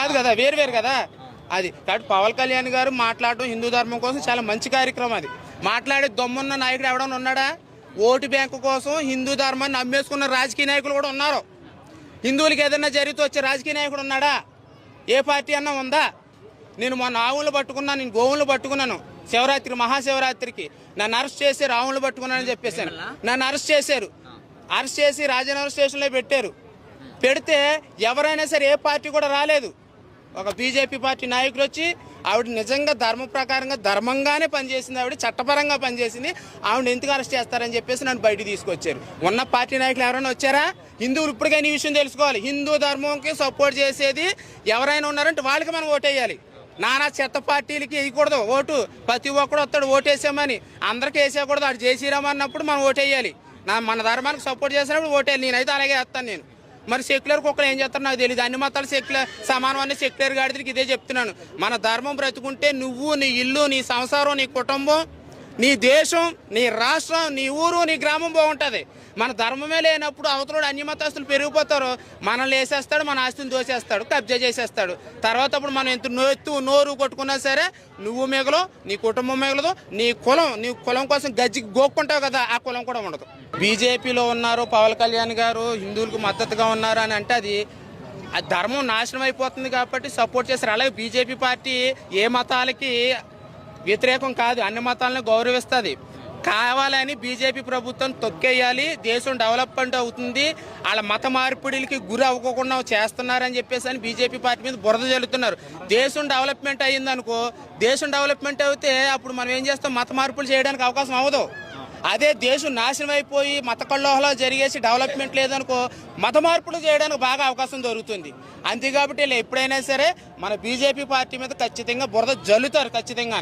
కాదు కదా, వేరు కదా అది. కాబట్టి పవన్ కళ్యాణ్ గారు మాట్లాడడం హిందూ ధర్మం కోసం చాలా మంచి కార్యక్రమం. అది మాట్లాడే దమ్మున్న నాయకుడు ఎవడన్నా ఉన్నాడా? ఓటు బ్యాంకు కోసం హిందూ ధర్మాన్ని అమ్మేసుకున్న రాజకీయ నాయకులు కూడా ఉన్నారు. హిందువులకి ఏదైనా జరిగితే వచ్చే రాజకీయ నాయకుడు ఉన్నాడా? ఏ పార్టీ అన్నా ఉందా? నేను మొన్న ఆవులు పట్టుకున్నాను, నేను గోవులు పట్టుకున్నాను శివరాత్రి మహాశివరాత్రికి. నన్ను అరెస్ట్ చేసి ఆవులు పట్టుకున్నానని చెప్పేశాను. నన్ను అరెస్ట్ చేశారు. అరెస్ట్ చేసి రాజనగర్ స్టేషన్లో పెట్టారు. పెడితే ఎవరైనా సరే ఏ పార్టీ కూడా రాలేదు. ఒక బీజేపీ పార్టీ నాయకులు వచ్చి ఆవిడ నిజంగా ధర్మ ప్రకారంగా ధర్మంగానే పనిచేసింది, ఆవిడ చట్టపరంగా పనిచేసింది, ఆవిడ ఎందుకు అరెస్ట్ చేస్తారని చెప్పేసి నన్ను బయట తీసుకొచ్చారు. ఉన్న పార్టీ నాయకులు ఎవరైనా వచ్చారా? హిందువులు ఇప్పటికైనా ఈ విషయం తెలుసుకోవాలి. హిందూ ధర్మంకి సపోర్ట్ చేసేది ఎవరైనా ఉన్నారంటే వాళ్ళకి మనం ఓటేయాలి. నానా చెత్త పార్టీలకి వేయకూడదు ఓటు. ప్రతి ఒక్కడు వస్తాడు ఓటేసామని, అందరికీ వేసేయకూడదు. అటు జయశ్రీరామ్ అన్నప్పుడు మనం ఓటేయాలి. మన ధర్మానికి సపోర్ట్ చేసినప్పుడు ఓటేయాలి. నేనైతే అలాగే వేస్తాను నేను. మరి సెక్యులర్ కుక్కలు ఏం చేస్తారో నాకు తెలియదు. అన్ని మతాలు సెక్యులర్ సమానం అనే సెక్యులర్ గాడికి ఇదే చెప్తున్నాను. మన ధర్మం బ్రతుకుంటే నువ్వు, నీ ఇల్లు, నీ సంసారం, నీ కుటుంబం, నీ దేశం, నీ రాష్ట్రం, నీ ఊరు, నీ గ్రామం బాగుంటుంది. మన ధర్మమే లేనప్పుడు అవతలోడు అన్య మతస్తులు పెరిగిపోతారు. మనల్ని వేసేస్తాడు, మన ఆస్తిని దోసేస్తాడు, కబ్జా చేసేస్తాడు. తర్వాత అప్పుడు మనం ఎంత నోరు కొట్టుకున్నా సరే నువ్వు మిగలవు, నీ కుటుంబం మిగలదు, నీ కులం కోసం గజ్జి గోక్కుంటావు కదా, ఆ కులం కూడా ఉండదు. బీజేపీలో ఉన్నారు పవన్ కళ్యాణ్ గారు, హిందువులకు మద్దతుగా ఉన్నారు అని అంటే అది ధర్మం నాశనం అయిపోతుంది కాబట్టి సపోర్ట్ చేస్తారు. అలాగే బీజేపీ పార్టీ ఏ మతాలకి వ్యతిరేకం కాదు, అన్ని మతాలను గౌరవిస్తుంది. కావాలని బీజేపీ ప్రభుత్వం తొక్కేయాలి, దేశం డెవలప్మెంట్ అవుతుంది, వాళ్ళ మత మార్పిడిలకి గురి అవ్వకుండా చేస్తున్నారని చెప్పేసి అని బీజేపీ పార్టీ మీద బురద జల్లుతున్నారు. దేశం డెవలప్మెంట్ అయ్యిందనుకో, దేశం డెవలప్మెంట్ అయితే అప్పుడు మనం ఏం చేస్తాం? మత మార్పులు చేయడానికి అవకాశం అవ్వదు. అదే దేశం నాశనం అయిపోయి మత కల్లోహలాలు జరిగేసి డెవలప్మెంట్ లేదనుకో, మత మార్పులు చేయడానికి బాగా అవకాశం దొరుకుతుంది. అంతే కాబట్టి ఎప్పుడైనా సరే మన బీజేపీ పార్టీ మీద ఖచ్చితంగా బురద జల్లుతారు ఖచ్చితంగా.